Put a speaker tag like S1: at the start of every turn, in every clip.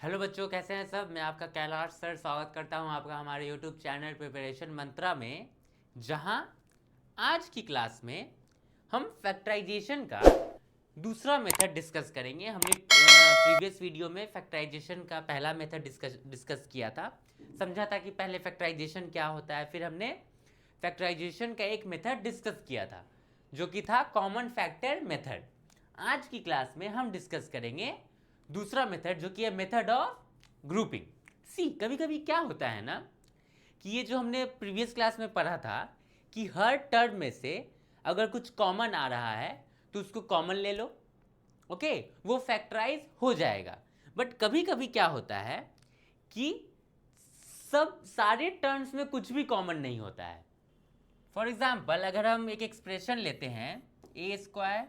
S1: Hello बच्चों, कैसे हैं सब। मैं आपका कैलाश सर स्वागत करता हूं आपका हमारे यूट्यूब चैनल प्रिपरेशन मंत्रा में, जहां आज की क्लास में हम फैक्टराइजेशन का दूसरा मेथड डिस्कस करेंगे। हमने प्रीवियस वीडियो में फैक्टराइजेशन का पहला मेथड डिस्कस किया था, समझा था कि पहले फैक्टराइजेशन क्या होता है। फिर हमने फैक्टराइजेशन का एक मेथड डिस्कस किया था जो कि था कॉमन फैक्टर मेथड। आज की क्लास में हम डिस्कस करेंगे दूसरा मेथड जो कि है मेथड ऑफ ग्रुपिंग। सी कभी कभी क्या होता है ना कि ये जो हमने प्रीवियस क्लास में पढ़ा था कि हर टर्म में से अगर कुछ कॉमन आ रहा है तो उसको कॉमन ले लो, ओके, वो फैक्टराइज हो जाएगा। बट कभी कभी क्या होता है कि सब सारे टर्म्स में कुछ भी कॉमन नहीं होता है। फॉर एग्जाम्पल अगर हम एक एक्सप्रेशन लेते हैं A square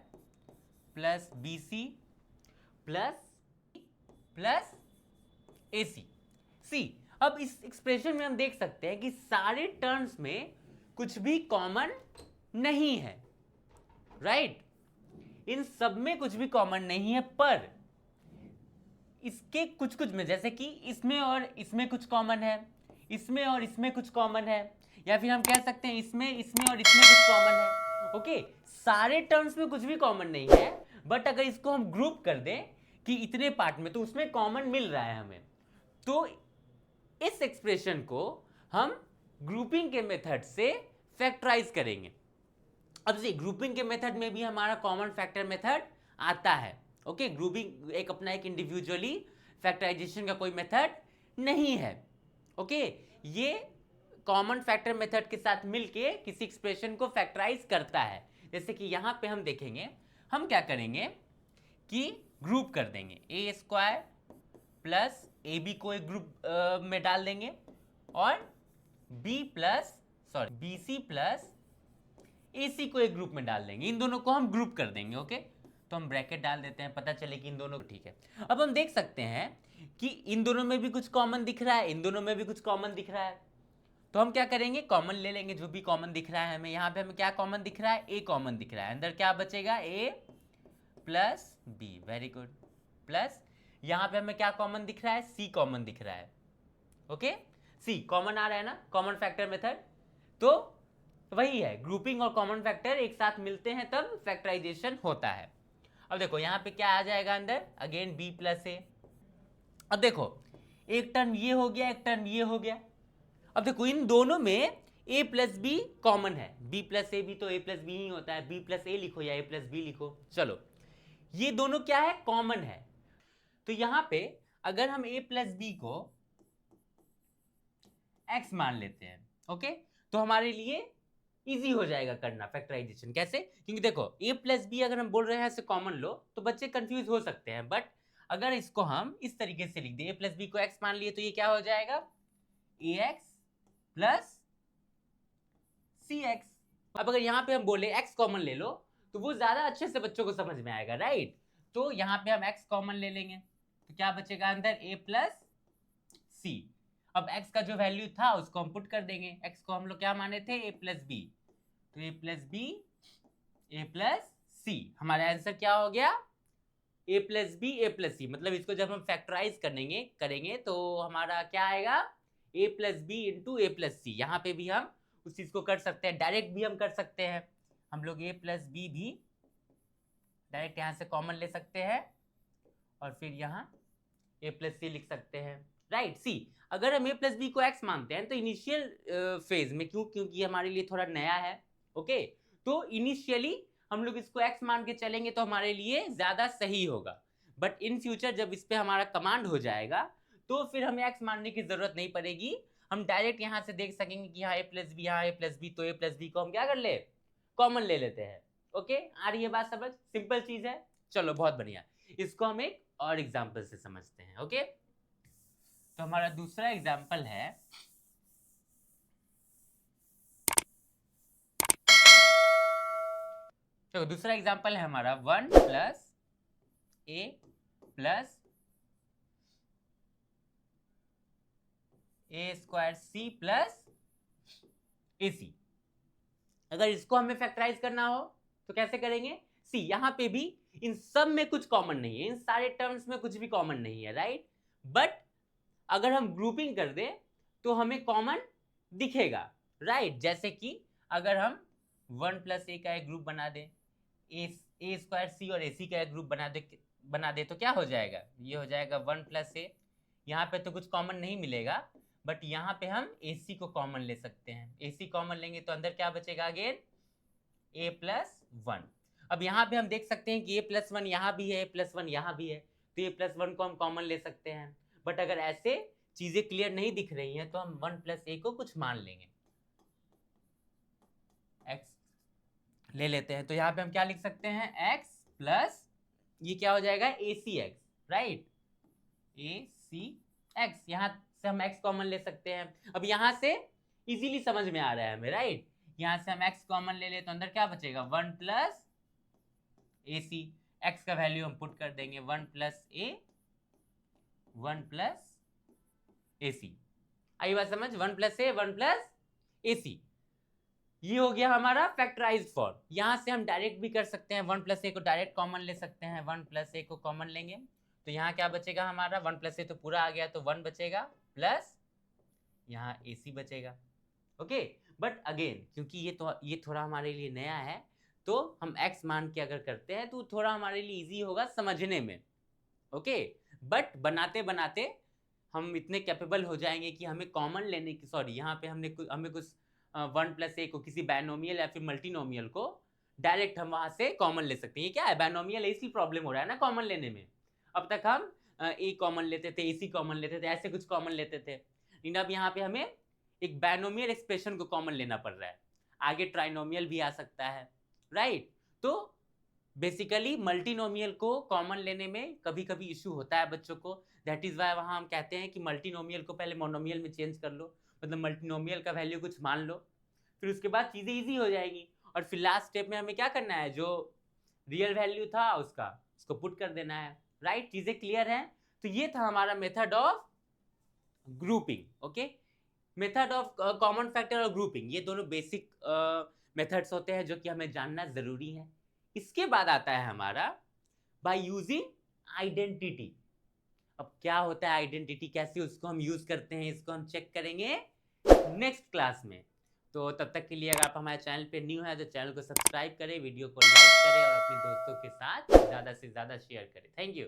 S1: plus B C plus A C C, अब इस एक्सप्रेशन में हम देख सकते हैं कि सारे टर्म्स में कुछ भी कॉमन नहीं है, राइट? इन सब में कुछ भी कॉमन नहीं है, पर इसके कुछ कुछ में, जैसे कि इसमें और इसमें कुछ कॉमन है, इसमें और इसमें कुछ कॉमन है, या फिर हम कह सकते हैं इसमें इसमें और इसमें कुछ कॉमन है। ओके, सारे टर्म्स में कुछ भी कॉमन नहीं है, बट अगर इसको हम ग्रुप कर दें कि इतने पार्ट में, तो उसमें कॉमन मिल रहा है हमें। तो इस एक्सप्रेशन को हम ग्रुपिंग के मेथड से फैक्टराइज करेंगे। अब से ग्रुपिंग के मेथड में भी हमारा कॉमन फैक्टर मेथड आता है। ओके, ग्रुपिंग एक अपना एक इंडिविजुअली फैक्टराइजेशन का कोई मेथड नहीं है। ओके, ये कॉमन फैक्टर मेथड के साथ मिलके किसी एक्सप्रेशन को फैक्टराइज करता है। जैसे कि यहां पे हम देखेंगे, हम क्या करेंगे कि ग्रुप कर देंगे ए स्क्वायर प्लस ए बी को एक ग्रुप में डाल देंगे, और बी सी प्लस ए सी को एक ग्रुप में डाल देंगे। इन दोनों को हम ग्रुप कर देंगे। ओके, तो हम ब्रैकेट डाल देते हैं, पता चले कि इन दोनों ठीक है। अब हम देख सकते हैं कि इन दोनों में भी कुछ कॉमन दिख रहा है, इन दोनों में भी कुछ कॉमन दिख रहा है। तो हम क्या करेंगे, कॉमन ले लेंगे जो भी कॉमन दिख रहा है हमें। यहाँ पे हमें क्या कॉमन दिख रहा है, ए कॉमन दिख रहा है। अंदर क्या बचेगा, A plus B, very good, plus यहाँ पे हमें क्या कॉमन दिख रहा है, सी कॉमन दिख रहा है। ओके, सी कॉमन आ रहा है ना, कॉमन फैक्टर मेथड। तो वही है, ग्रुपिंग और कॉमन फैक्टर एक साथ मिलते हैं तब फैक्टराइजेशन होता है। अब देखो यहाँ पे क्या आ जाएगा अंदर, अगेन बी प्लस ए। अब देखो एक टर्म ये हो गया, एक टर्म ये हो गया। अब देखो इन दोनों में a प्लस बी कॉमन है, b प्लस ए भी तो a प्लस बी ही होता है, b प्लस ए लिखो या a प्लस बी लिखो, चलो ये दोनों क्या है, कॉमन है। तो यहां पे अगर हम a प्लस बी को x मान लेते हैं, ओके, तो हमारे लिए इजी हो जाएगा करना फैक्टराइजेशन। कैसे, क्योंकि देखो a प्लस बी अगर हम बोल रहे हैं ऐसे कॉमन लो तो बच्चे कंफ्यूज हो सकते हैं, बट अगर इसको हम इस तरीके से लिख दें a प्लस बी को x मान लिए तो ये क्या हो जाएगा, ax प्लस सी एक्स। अब अगर यहाँ पे हम बोले x कॉमन ले लो तो वो ज्यादा अच्छे से बच्चों को समझ में आएगा, राइट? तो यहाँ पे हम x कॉमन ले लेंगे तो क्या बचेगा अंदर, a प्लस सी। अब x का जो वैल्यू था उसको हम पुट कर देंगे, x को हम लोग क्या माने थे, a प्लस बी, तो a plus B A plus C, हमारा आंसर क्या हो गया, a plus B A plus C. मतलब इसको जब हम फैक्टराइज करेंगे तो हमारा क्या आएगा, a plus B into A plus C. यहाँ पे भी हम उस चीज को कर सकते हैं, डायरेक्ट भी हम कर सकते हैं। हम लोग a प्लस बी भी डायरेक्ट यहाँ से कॉमन ले सकते हैं और फिर यहाँ a प्लस सी लिख सकते हैं, राइट? सी अगर हम a प्लस बी को x मानते हैं तो इनिशियल फेज में, क्योंकि हमारे लिए थोड़ा नया है, ओके, तो इनिशियली हम लोग इसको x मान के चलेंगे तो हमारे लिए ज्यादा सही होगा। बट इन फ्यूचर जब इस पे हमारा कमांड हो जाएगा तो फिर हमें x मानने की जरूरत नहीं पड़ेगी। हम डायरेक्ट यहाँ से देख सकेंगे कि यहाँ a प्लस बी, यहाँ a प्लस बी, तो a प्लस बी को हम क्या कर ले, कॉमन ले लेते हैं। ओके, आ रही है बात समझ, सिंपल चीज है। चलो बहुत बढ़िया, इसको हम एक और एग्जाम्पल से समझते हैं। ओके, तो हमारा दूसरा एग्जाम्पल है, तो दूसरा एग्जाम्पल है हमारा 1 plus A plus A square C plus A सी। अगर इसको हमें फैक्टराइज करना हो तो कैसे करेंगे, सी यहाँ पे भी इन सब में कुछ कॉमन नहीं है, इन सारे टर्म्स में कुछ भी कॉमन नहीं है, राइट? बट अगर हम ग्रुपिंग कर दें तो हमें कॉमन दिखेगा, राइट। जैसे कि अगर हम 1+a का एक ग्रुप बना दें, ए स्क्वायर सी और ए सी का एक ग्रुप बना दे तो क्या हो जाएगा, ये हो जाएगा 1+a। यहाँ पे तो कुछ कॉमन नहीं मिलेगा, बट यहाँ पे हम ए सी को कॉमन ले सकते हैं। ए सी कॉमन लेंगे तो अंदर क्या बचेगा, अगेन a+1। अब यहाँ पे हम देख सकते हैं कि a+1 यहाँ भी है, a+1 यहाँ भी है, तो a+1 को हम कॉमन ले सकते हैं। बट अगर ऐसे चीजें क्लियर नहीं दिख रही हैं तो हम 1+a को कुछ मान लेंगे, x ले लेते हैं। तो यहाँ पे हम क्या लिख सकते हैं, x प्लस ये क्या हो जाएगा, acx, राइट, acx। यहाँ से हम x कॉमन ले सकते हैं। अब यहाँ से इजीली समझ में आ रहा है हमें, राइट। यहाँ से हम x कॉमन ले ले तो अंदर क्या बचेगा, 1+ac। x का वैल्यू हम पुट कर देंगे 1+a 1+ac। आई बात समझ, 1+a 1+ac। ये हो गया हमारा फैक्टराइज्ड फॉर्म। यहां से हम डायरेक्ट भी कर सकते हैं, 1+a को डायरेक्ट कॉमन ले सकते हैं। 1+a को कॉमन लेंगे तो यहाँ क्या बचेगा हमारा, 1+a तो पूरा आ गया तो 1 बचेगा, प्लस यहाँ ac बचेगा। ओके, बट अगेन क्योंकि ये थोड़ा हमारे लिए नया है, तो हम x मान के अगर करते हैं तो थोड़ा हमारे लिए इजी होगा समझने में। ओके, बट बनाते बनाते हम इतने कैपेबल हो जाएंगे कि हमें कॉमन लेने की, सॉरी यहाँ पे हमें कुछ 1+a को किसी बायनोमियल या फिर मल्टीनोमियल को डायरेक्ट हम वहां से कॉमन ले सकते हैं। ये क्या है, बायनोमियल इसी प्रॉब्लम हो रहा है ना कॉमन लेने में। अब तक हम a कॉमन लेते थे, ac कॉमन लेते थे, ऐसे कुछ कॉमन लेते थे, लेकिन अब यहाँ पे हमें एक बायनोमियल एक्सप्रेशन को कॉमन लेना पड़ रहा है। आगे ट्राइनोमियल भी आ सकता है, राइट। तो बेसिकली मल्टीनोमियल को कॉमन लेने में कभी कभी इशू होता है बच्चों को। दैट इज वाई वहाँ हम कहते हैं कि मल्टीनोमियल को पहले मोनोमियल में चेंज कर लो, मतलब मल्टीनोमियल का वैल्यू कुछ मान लो, फिर उसके बाद चीज़ें इजी हो जाएगी। और फिर लास्ट स्टेप में हमें क्या करना है, जो रियल वैल्यू था उसको पुट कर देना है, राइट। चीज़ें क्लियर हैं। तो ये था हमारा method of grouping. Okay, method of common factor और ग्रुपिंग, ये दोनों बेसिक मेथड्स होते हैं जो कि हमें जानना जरूरी है। इसके बाद आता है हमारा बाय यूजिंग आइडेंटिटी। अब क्या होता है आइडेंटिटी, कैसे उसको हम यूज करते हैं, इसको हम चेक करेंगे नेक्स्ट क्लास में। तो तब तक के लिए अगर आप हमारे चैनल पे न्यू है तो चैनल को सब्सक्राइब करें, वीडियो को लाइक करें और अपने दोस्तों के साथ ज़्यादा से ज़्यादा शेयर करें। Thank you.